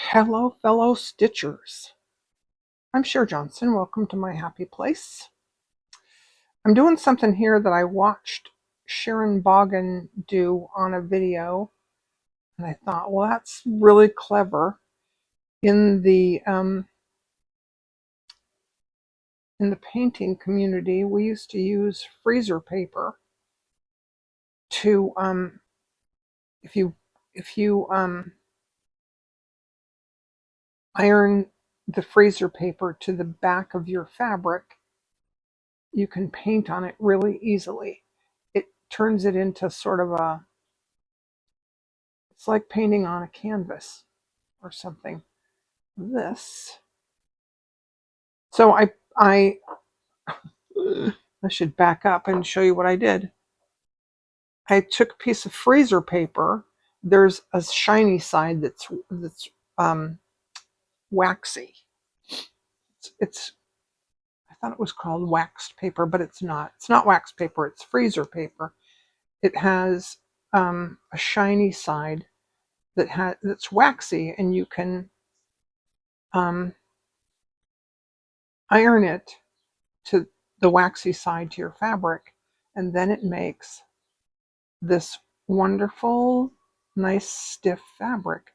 Hello, fellow stitchers. I'm Cher Johnson. Welcome to my happy place. I'm doing something here that I watched Sharon Bogan do on a video, and I thought, well, that's really clever. In the painting community, we used to use freezer paper to if you iron the freezer paper to the back of your fabric, you can paint on it really easily. It turns it into sort of it's like painting on a canvas or something. This. So I should back up and show you what I did. I took a piece of freezer paper. There's a shiny side that's waxy. It's I thought it was called waxed paper, but it's not. It's not wax paper. It's freezer paper. It has a shiny side that's waxy, and you can iron it to the waxy side to your fabric, and then it makes this wonderful, nice, stiff fabric.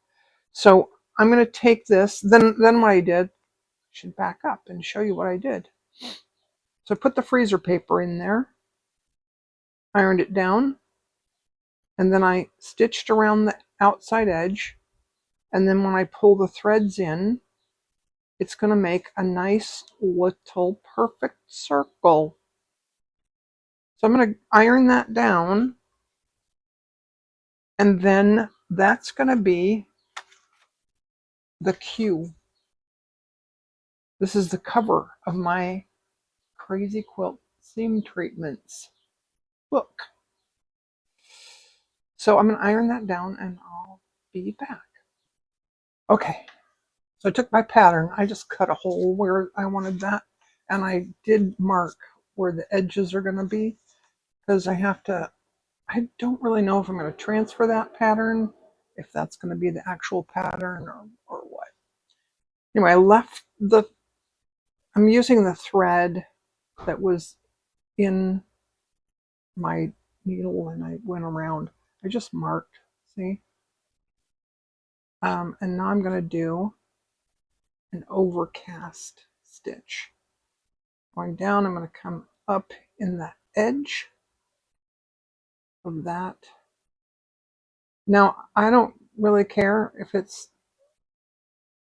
So I'm going to take this. Then what I did, I should back up and show you what I did. So I put the freezer paper in there, ironed it down, and then I stitched around the outside edge. And then when I pull the threads in, it's going to make a nice little perfect circle. So I'm going to iron that down, and then that's going to be the cue. This is the cover of my Crazy Quilt Seam Treatments book. So I'm going to iron that down and I'll be back. Okay, so I took my pattern. I just cut a hole where I wanted that, and I did mark where the edges are going to be, because I don't really know if I'm going to transfer that pattern, if that's going to be the actual pattern or what. Anyway, I'm using the thread that was in my needle, and I went around. I just marked, see? And now I'm going to do an overcast stitch. Going down, I'm going to come up in the edge of that. Now, I don't really care if it's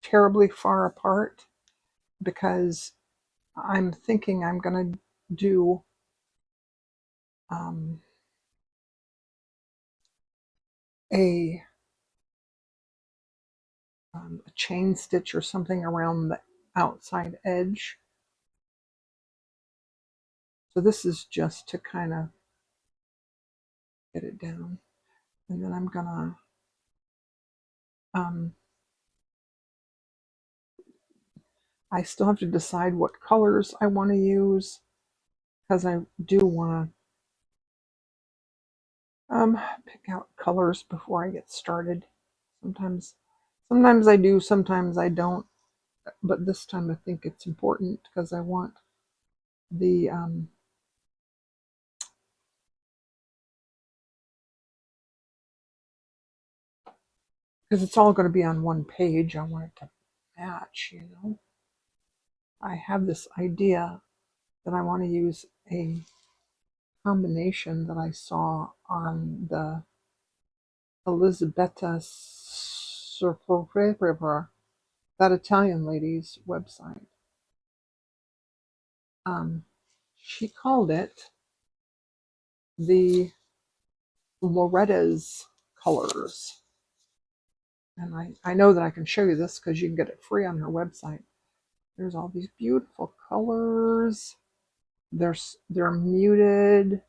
terribly far apart, because I'm thinking I'm going to do a chain stitch or something around the outside edge. So this is just to kind of get it down. And then I'm gonna I still have to decide what colors I want to use, because I do want to pick out colors before I get started. Sometimes I do, sometimes I don't, but this time I think it's important, because I want the because it's all going to be on one page. I want it to match, you know. I have this idea that I want to use a combination that I saw on the Elisabetta Sorpresa, that Italian lady's website. She called it the Loretta's colors. And I know that I can show you this because you can get it free on her website. There's all these beautiful colors. They're muted.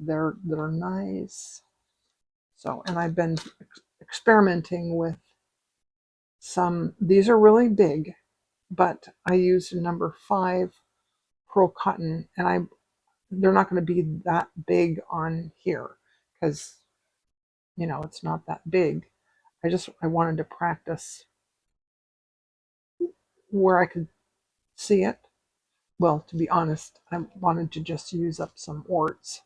They're nice. So, and I've been experimenting with some. These are really big, but I used number 5 pearl cotton, and they're not going to be that big on here, because you know it's not that big. I wanted to practice where I could see it. Well, to be honest, I wanted to just use up some orts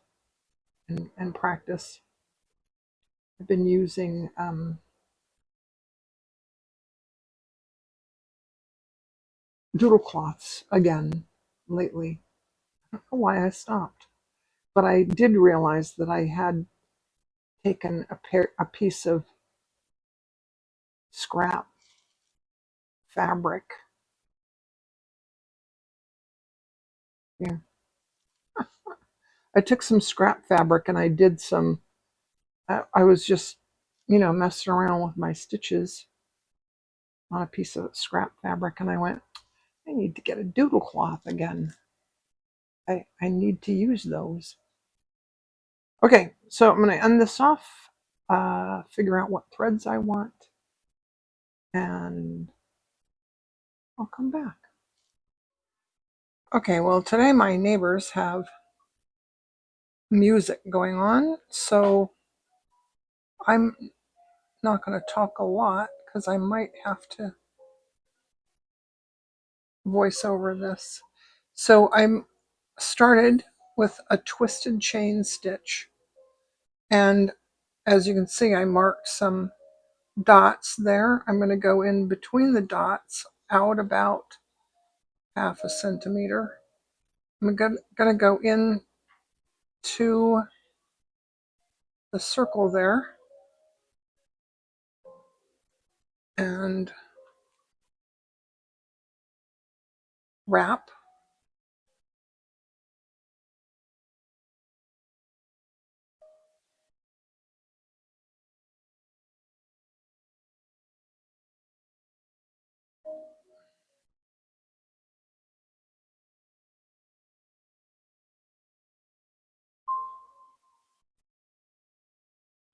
and practice. I've been using doodle cloths again lately. I don't know why I stopped, but I did realize that I had taken a piece of scrap fabric. Yeah, I took some scrap fabric and I did some. I was just, messing around with my stitches on a piece of scrap fabric, and I went, I need to get a doodle cloth again. I need to use those. Okay, so I'm going to end this off, figure out what threads I want, and I'll come back. Okay, well, today my neighbors have music going on, so I'm not going to talk a lot because I might have to voice over this. So I'm started with a twisted chain stitch, and as you can see, I marked some dots there. I'm going to go in between the dots out about half a centimeter. I'm going to go in to the circle there and wrap.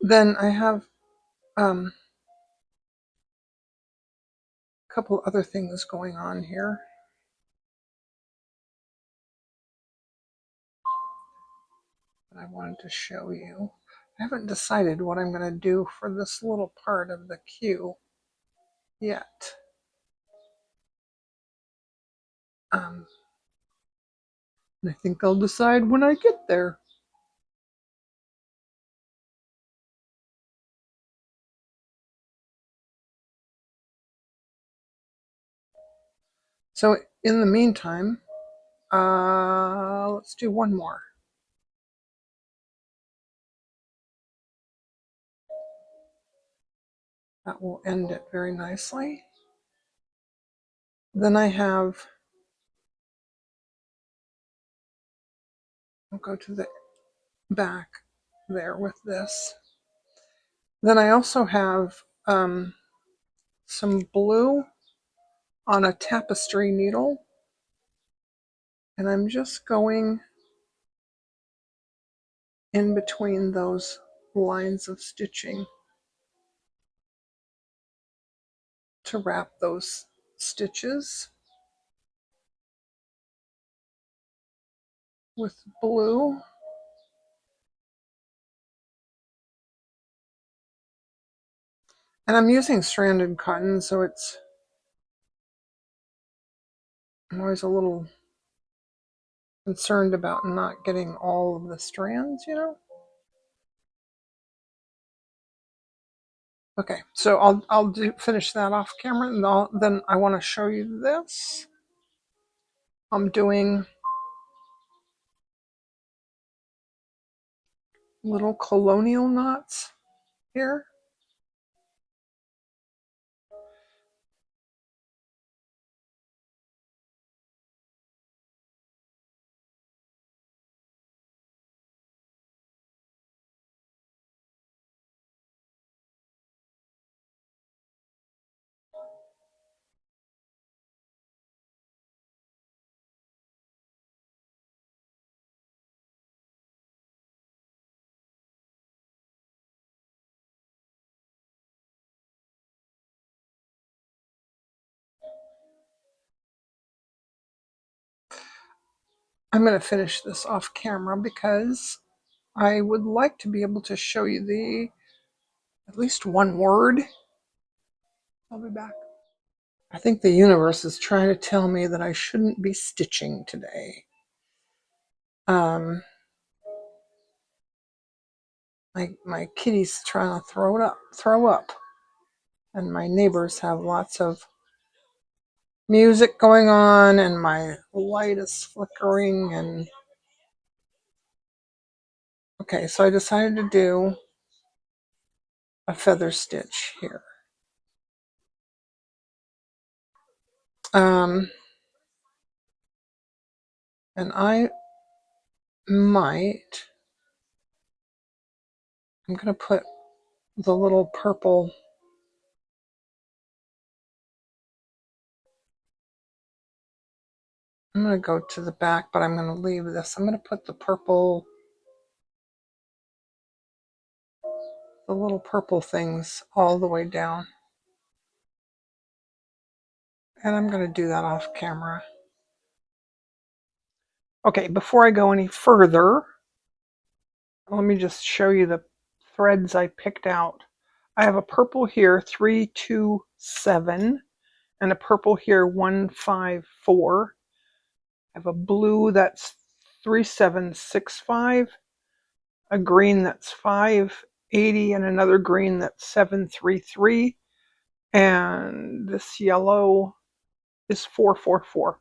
Then I have a couple other things going on here. I wanted to show you. I haven't decided what I'm going to do for this little part of the queue yet. I think I'll decide when I get there. So in the meantime, let's do one more. That will end it very nicely. Then I have, I'll go to the back there with this. Then I also have some blue on a tapestry needle, and I'm just going in between those lines of stitching to wrap those stitches with blue. And I'm using stranded cotton, so I'm always a little concerned about not getting all of the strands, Okay, so I'll finish that off camera, and then I want to show you this. I'm doing little colonial knots here. I'm going to finish this off camera because I would like to be able to show you at least one word. I'll be back. I think the universe is trying to tell me that I shouldn't be stitching today. My kitty's trying to throw up, and my neighbors have lots of music going on, and my light is flickering. And okay, so I decided to do a feather stitch here. And I'm going to put the little purple, I'm going to go to the back, but I'm going to leave this. I'm going to put the little purple things all the way down. And I'm going to do that off camera. Okay, before I go any further, let me just show you the threads I picked out. I have a purple here, 327, and a purple here, 154. I have a blue that's 3765, a green that's 580, and another green that's 733, and this yellow is 444.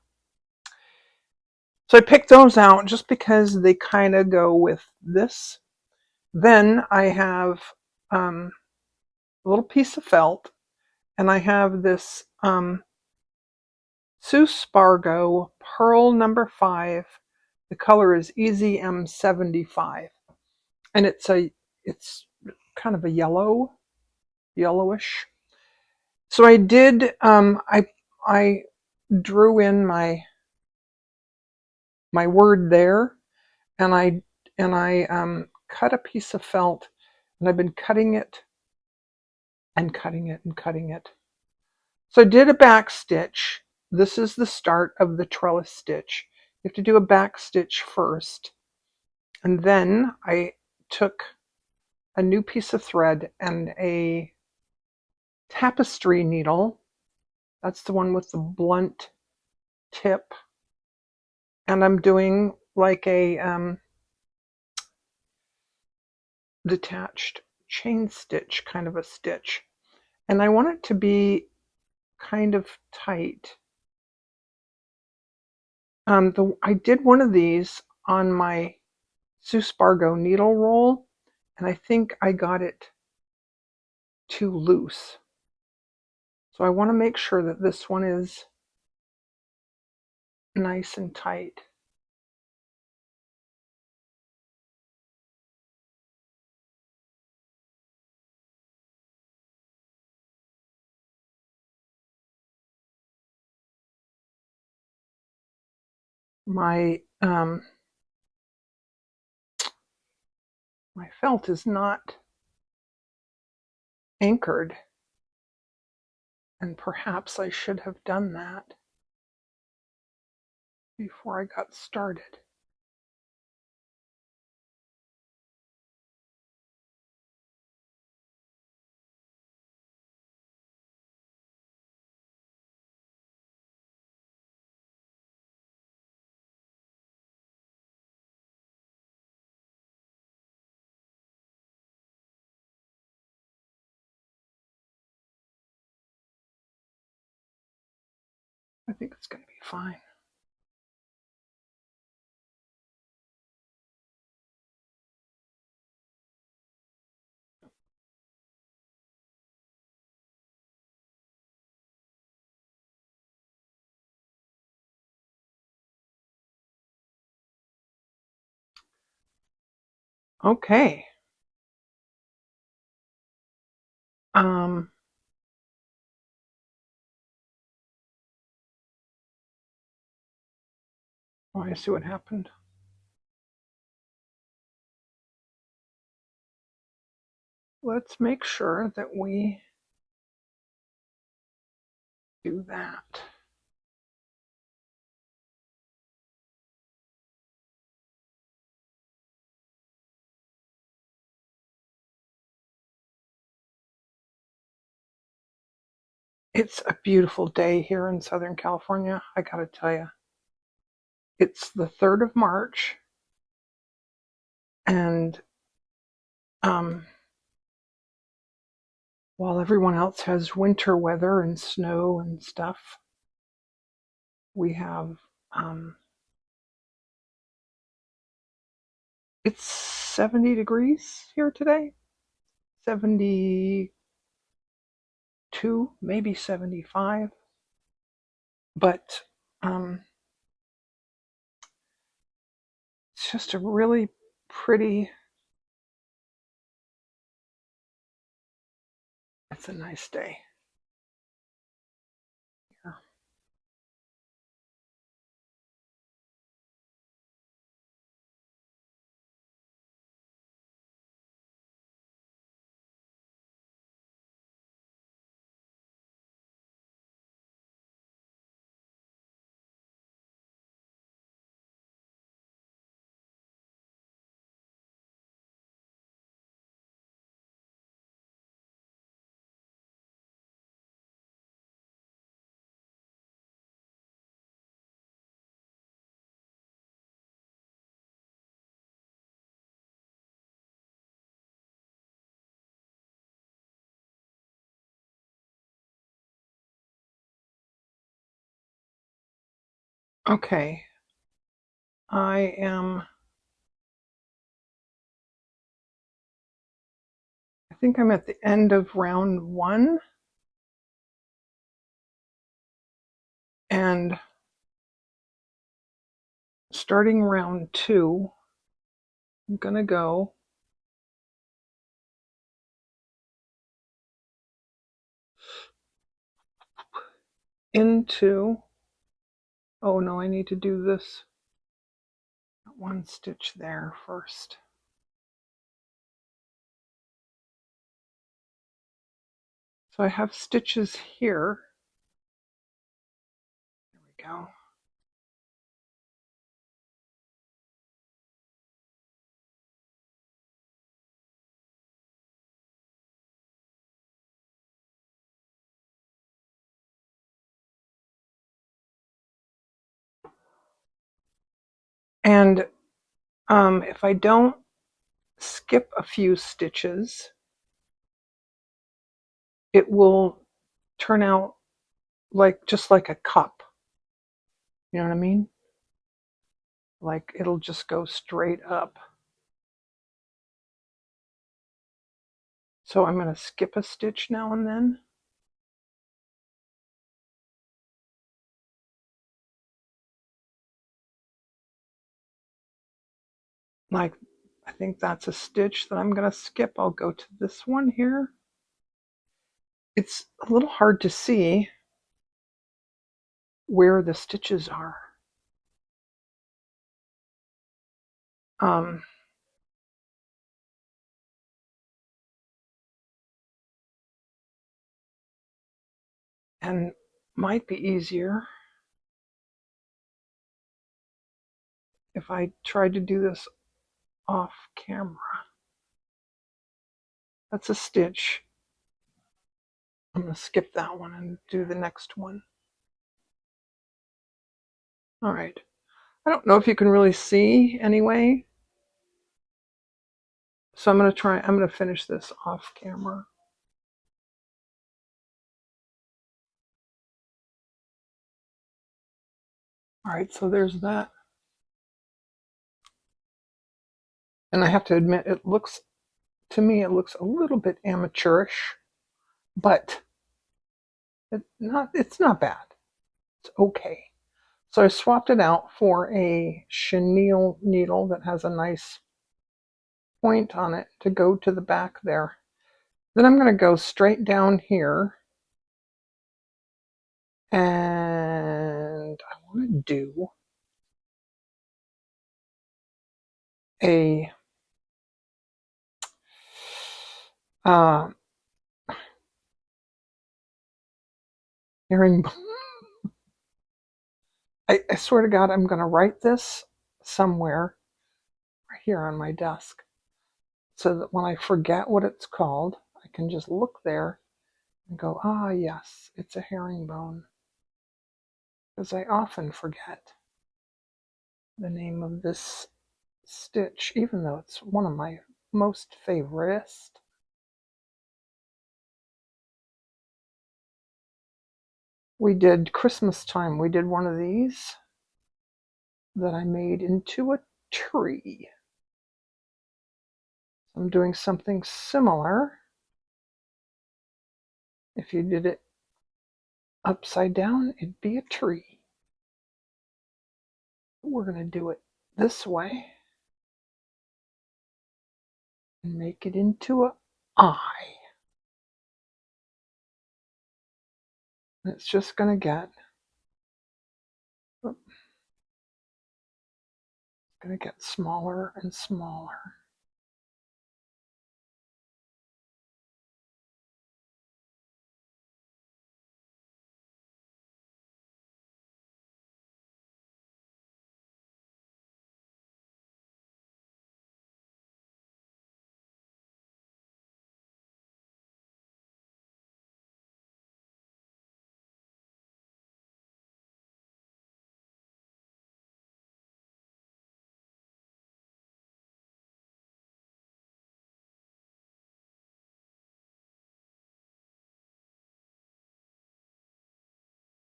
So I picked those out just because they kind of go with this. Then I have a little piece of felt, and I have this Sue Spargo Pearl number 5. The color is Easy M75, and it's kind of a yellowish. So I did I drew in my word there, and I cut a piece of felt, and I've been cutting it and cutting it and cutting it. So I did a back stitch. This is the start of the trellis stitch. You have to do a back stitch first, and then I took a new piece of thread and a tapestry needle. That's the one with the blunt tip, and I'm doing like a detached chain stitch kind of a stitch, and I want it to be kind of tight. I did one of these on my Sue Spargo needle roll, and I think I got it too loose. So I want to make sure that this one is nice and tight. My my felt is not anchored, and perhaps I should have done that before I got started. I think it's going to be fine. Okay. Oh, I see what happened. Let's make sure that we do that. It's a beautiful day here in Southern California, I gotta tell you. It's the 3rd of March, and while everyone else has winter weather and snow and stuff, we have, it's 70 degrees here today, 72, maybe 75, but it's just a really pretty, it's a nice day. Yeah. Okay, I think I'm at the end of round 1, and starting round 2, I'm gonna go into, oh no, I need to do this one stitch there first. So I have stitches here. There we go. And if I don't skip a few stitches, it will turn out like just like a cup. You know what I mean? Like it'll just go straight up. So I'm going to skip a stitch now and then. Like, I think that's a stitch that I'm going to skip. I'll go to this one here. It's a little hard to see where the stitches are. And might be easier if I tried to do this off camera. That's a stitch. I'm going to skip that one and do the next one. All right. I don't know if you can really see anyway. So I'm going to finish this off camera. All right, so there's that. And I have to admit, to me, it looks a little bit amateurish, but it's not bad. It's okay. So I swapped it out for a chenille needle that has a nice point on it to go to the back there. Then I'm going to go straight down here, and I want to do a herringbone. I swear to God, I'm going to write this somewhere right here on my desk so that when I forget what it's called, I can just look there and go, ah, yes, it's a herringbone. Because I often forget the name of this stitch, even though it's one of my most favorites. We did Christmas time, we did one of these that I made into a tree. I'm doing something similar. If you did it upside down, it'd be a tree. We're going to do it this way and make it into an eye. And it's just going to get smaller and smaller.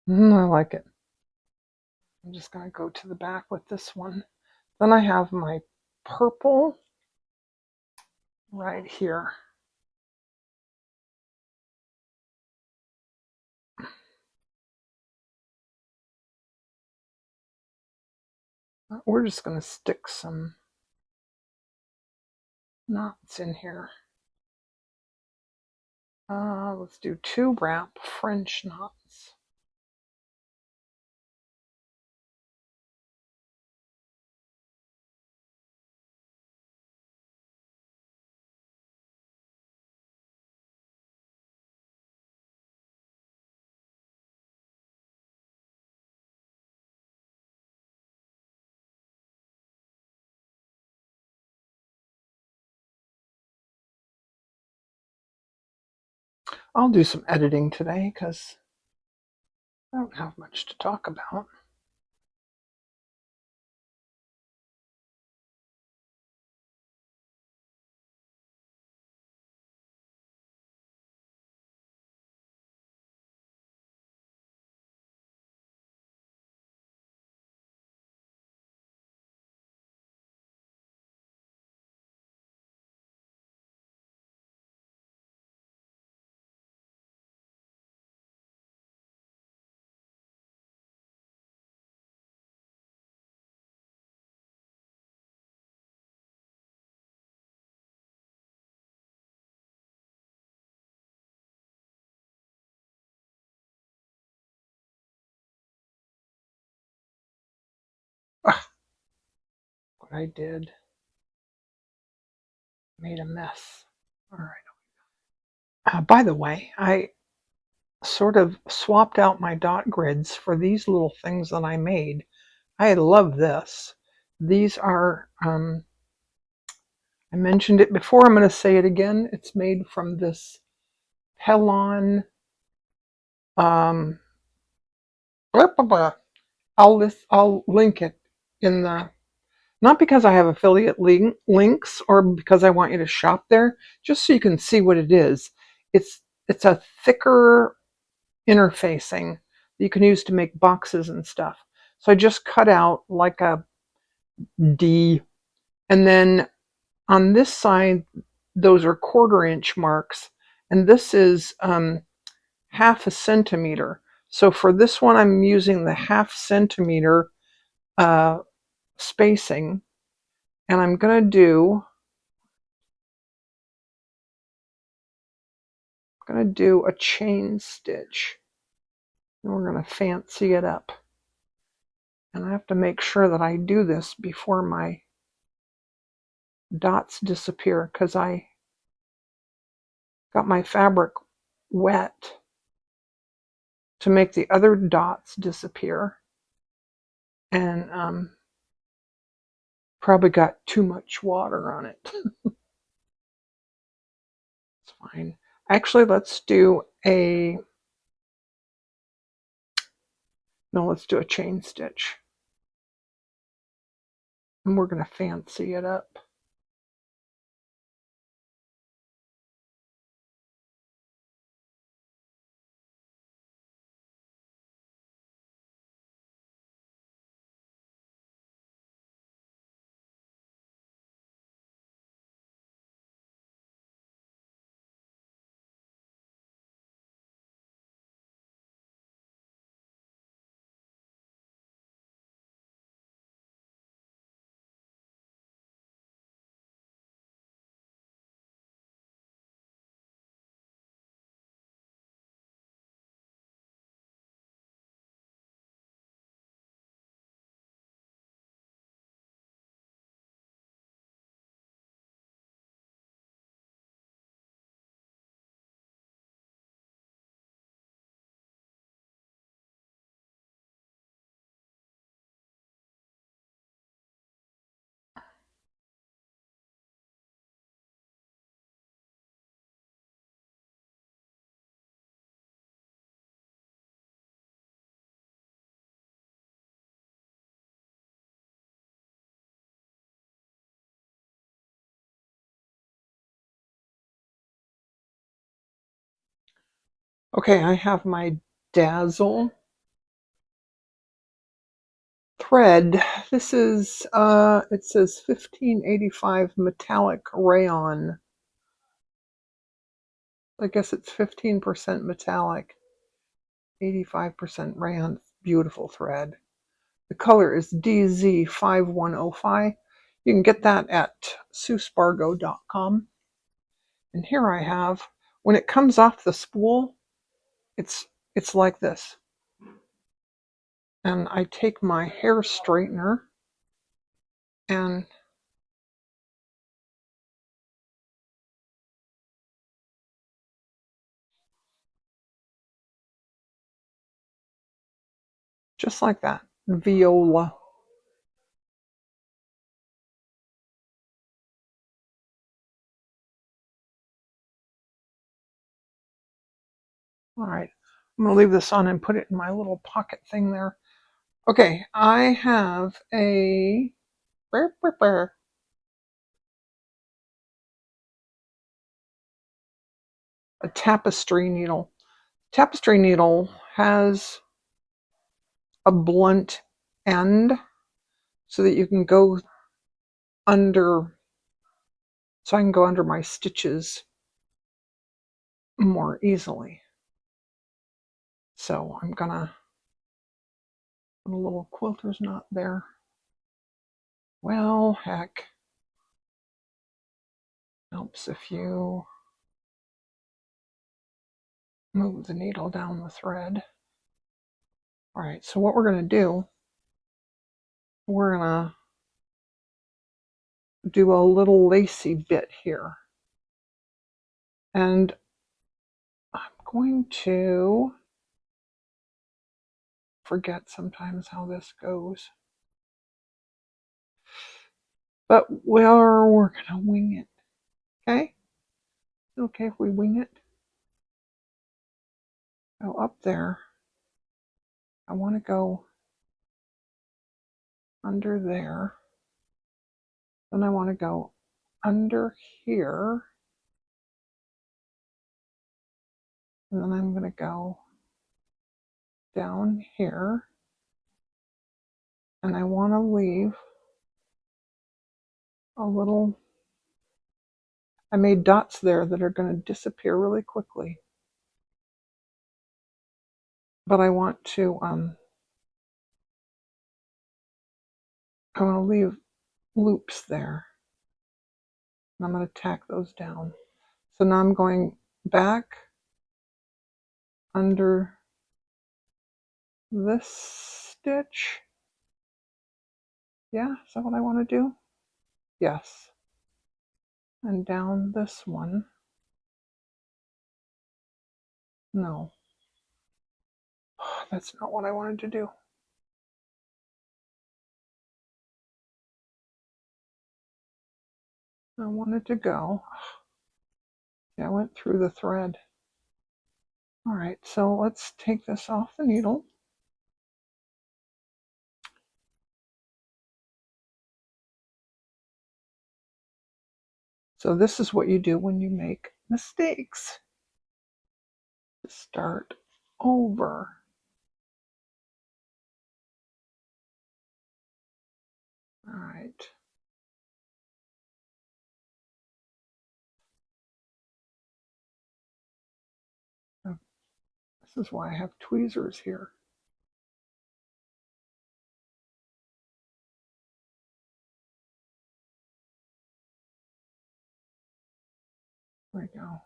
I like it. I'm just going to go to the back with this one. Then I have my purple right here. We're just going to stick some knots in here. Let's do 2 wrap French knots. I'll do some editing today because I don't have much to talk about. What I did made a mess. All right. By the way, I sort of swapped out my dot grids for these little things that I made. I love this. These are, I mentioned it before, I'm going to say it again. It's made from this Pelon, um, I'll link it in the, not because I have affiliate links or because I want you to shop there, just so you can see what it is. It's a thicker interfacing that you can use to make boxes and stuff. So I just cut out like a D, and then on this side, those are 1/4 inch marks, and this is 1/2 centimeter. So for this one, I'm using the 1/2 centimeter spacing, and I'm going to do a chain stitch, and we're going to fancy it up. And I have to make sure that I do this before my dots disappear, because I got my fabric wet to make the other dots disappear, and probably got too much water on it. It's fine. Actually, let's do a chain stitch. And we're going to fancy it up. Okay, I have my Dazzle thread. This is it says 1585 metallic rayon. I guess it's 15% metallic, 85% rayon. Beautiful thread. The color is DZ5105. You can get that at SueSpargo.com. And here I have, when it comes off the spool, it's like this. And I take my hair straightener and just like that, viola. All right, I'm gonna leave this on and put it in my little pocket thing there. Okay, I have a tapestry needle. Tapestry needle has a blunt end so that you can go under, so I can go under my stitches more easily. So I'm gonna put a little quilter's knot there. Well, heck, helps if you move the needle down the thread. All right, so what we're gonna do, we're gonna do a little lacy bit here. And I'm going to forget sometimes how this goes. But we're gonna wing it. Okay? Okay if we wing it? Go up there. I want to go under there. Then I want to go under here. And then I'm going to go down here. And I want to leave a little, I made dots there that are going to disappear really quickly. But I want to, I want to leave loops there. And I'm going to tack those down. So now I'm going back under this stitch. Yeah, is that what I want to do? Yes. And down this one. No. That's not what I wanted to do. I wanted to go See, I went through the thread. All right, so let's take this off the needle. So this is what you do when you make mistakes. Start over. All right. This is why I have tweezers here. There we go.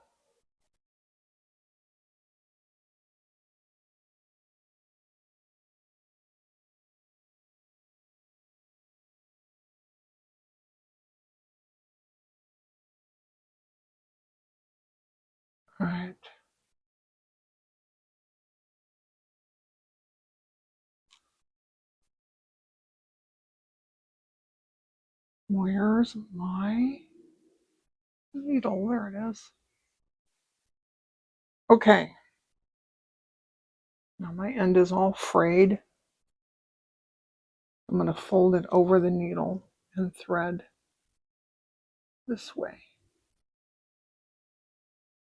All right. Where's my needle? There it is. Okay. Now my end is all frayed. I'm going to fold it over the needle and thread this way.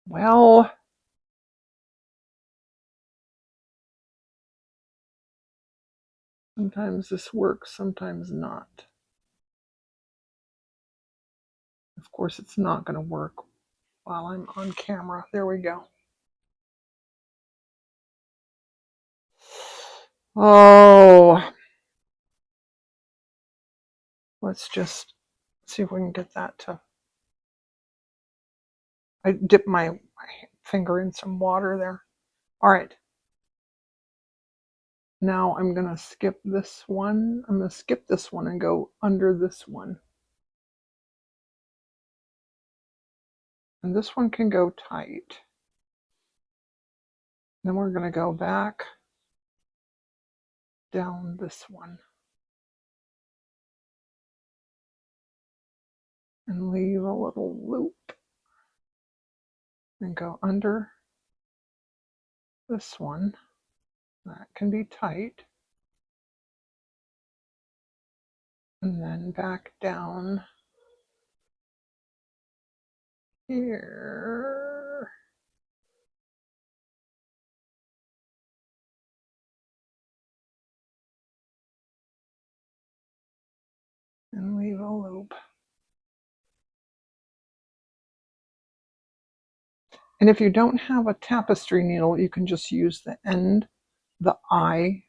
Well, sometimes this works, sometimes not. Of course, it's not going to work while I'm on camera. There we go. Oh, let's just see if we can get that to... I dipped my finger in some water there. All right. Now I'm going to skip this one. I'm going to skip this one and go under this one. And this one can go tight. Then we're going to go back down this one and leave a little loop and go under this one. That can be tight. And then back down here. And leave a loop. And if you don't have a tapestry needle, you can just use the end, the eye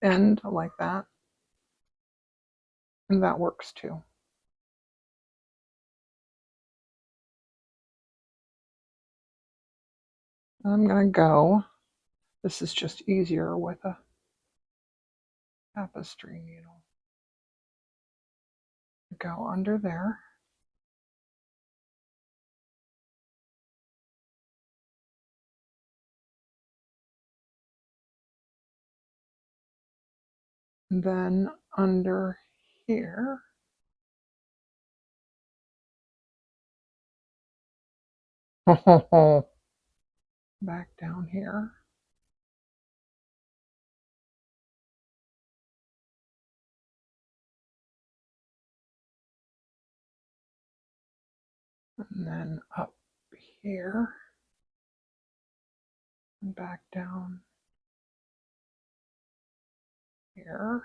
end like that. And that works too. I'm going to go. This is just easier with a tapestry needle. Go under there. And then under here. Back down here. And then up here. And back down here.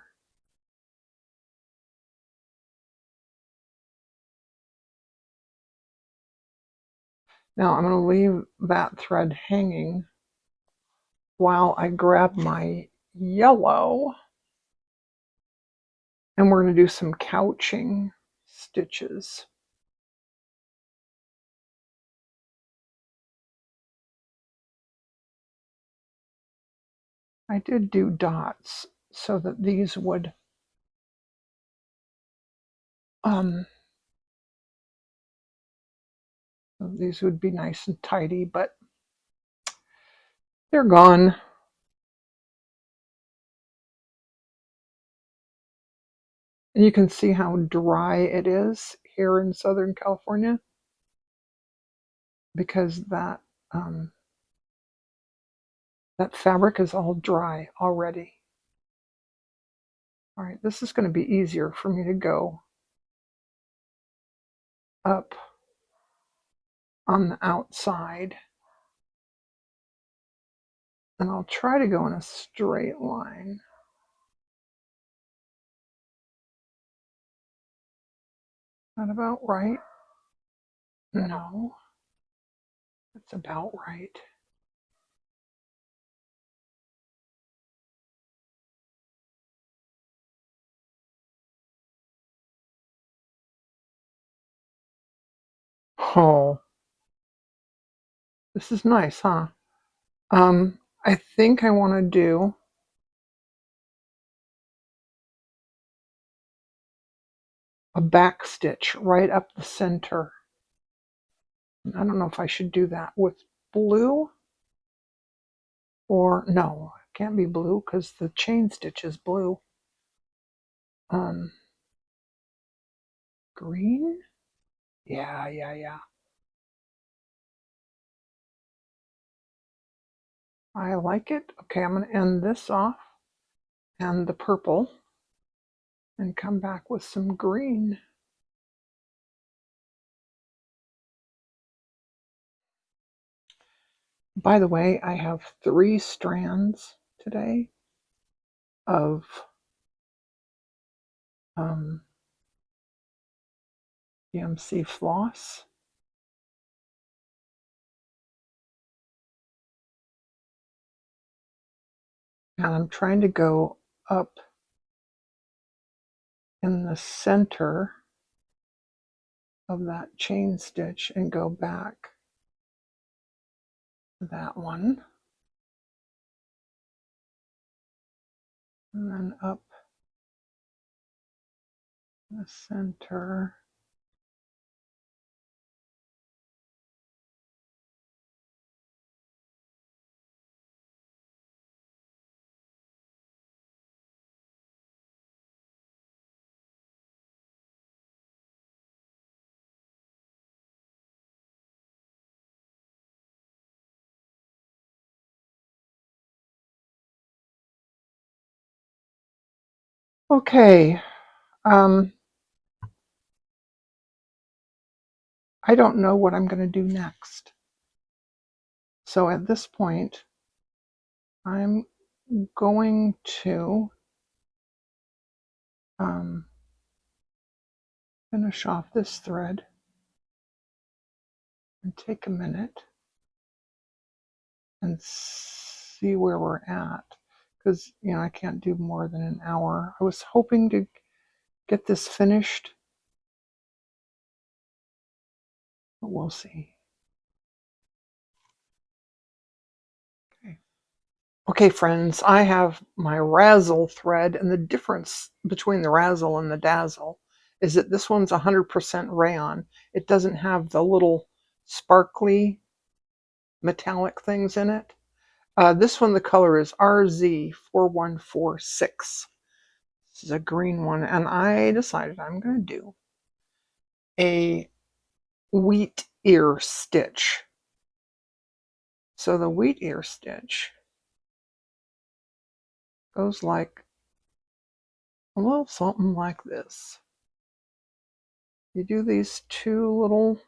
Now I'm going to leave that thread hanging while I grab my yellow. And we're going to do some couching stitches. I did do dots so that these would be nice and tidy, but they're gone. And you can see how dry it is here in Southern California. because that fabric is all dry already. All right, this is going to be easier for me to go up on the outside. And I'll try to go in a straight line. That about right? No, that's about right. Oh, this is nice, huh? I think I want to do a back stitch right up the center. I don't know if I should do that with blue or no, it can't be blue because the chain stitch is blue. Green? Yeah. I like it. Okay, I'm going to end this off and the purple and come back with some green. By the way, I have 3 strands today of DMC floss. And I'm trying to go up in the center of that chain stitch and go back to that one. And then up the center. Okay, I don't know what I'm going to do next. So at this point, I'm going to finish off this thread and take a minute and see where we're at, because I can't do more than an hour. I was hoping to get this finished, but we'll see. Okay, friends, I have my Razzle thread, and the difference between the Razzle and the Dazzle is that this one's 100% rayon. It doesn't have the little sparkly metallic things in it. This one, the color is RZ4146. This is a green one, and I decided I'm going to do a Wheatear stitch. So the Wheatear stitch goes like a little something like this. You do these 2 little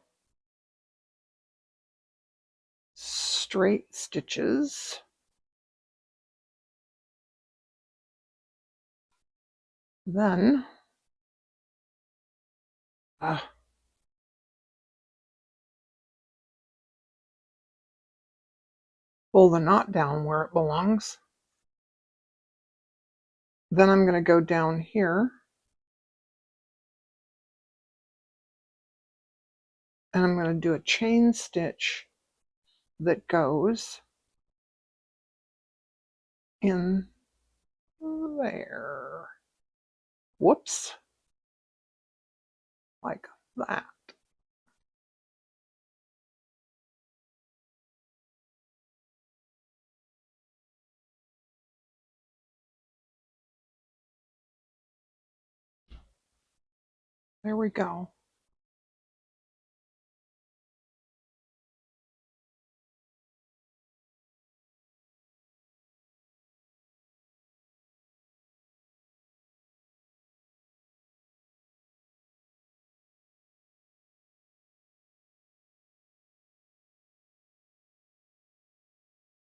straight stitches. Then pull the knot down where it belongs. Then I'm going to go down here and I'm going to do a chain stitch that goes in there. Whoops. Like that. There we go.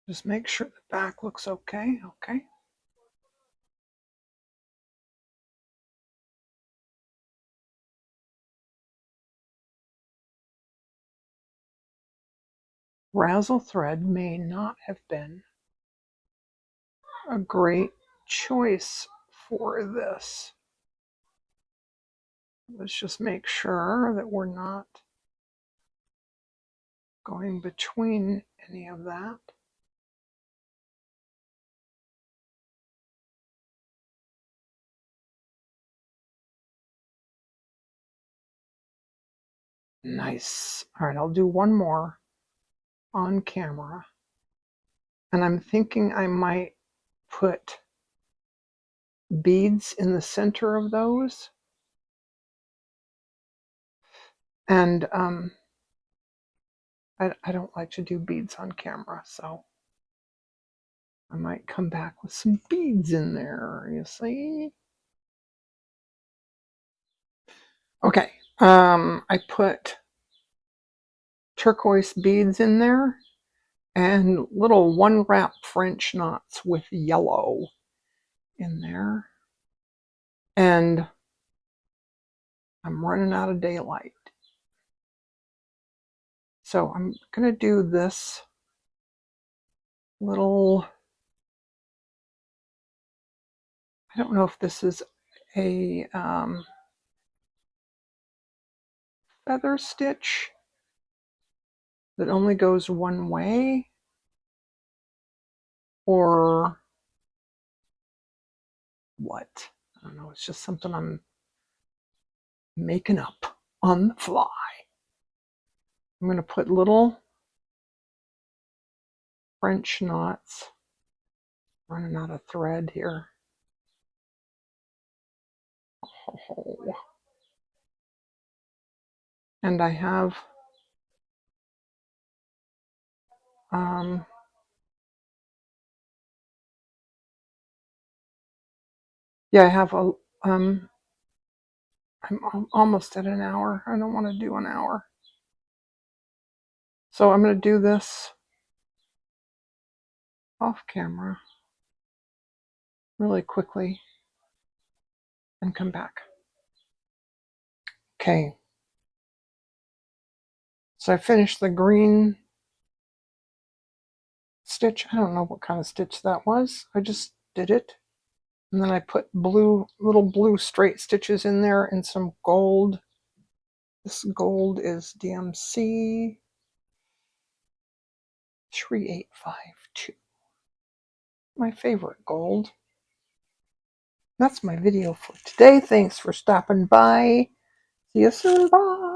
Just make sure the back looks okay. Okay. Razzle thread may not have been a great choice for this. Let's just make sure that we're not going between any of that. Nice. All right, I'll do one more on camera. And I'm thinking I might put beads in the center of those. And I don't like to do beads on camera, so I might come back with some beads in there, you see? Okay, I put turquoise beads in there and little one wrap French knots with yellow in there. And I'm running out of daylight. So I'm going to do this little, I don't know if this is a feather stitch that only goes one way, or what. I don't know, it's just something I'm making up on the fly. I'm going to put little French knots, running out of thread here. Oh. And I have yeah, I have a I'm almost at an hour. I don't want to do an hour. So I'm going to do this off camera really quickly and come back. Okay. So I finished the green stitch. I don't know what kind of stitch that was. I just did it. And then I put little blue straight stitches in there and some gold. This gold is DMC 3852. My favorite gold. That's my video for today. Thanks for stopping by. See you soon. Bye.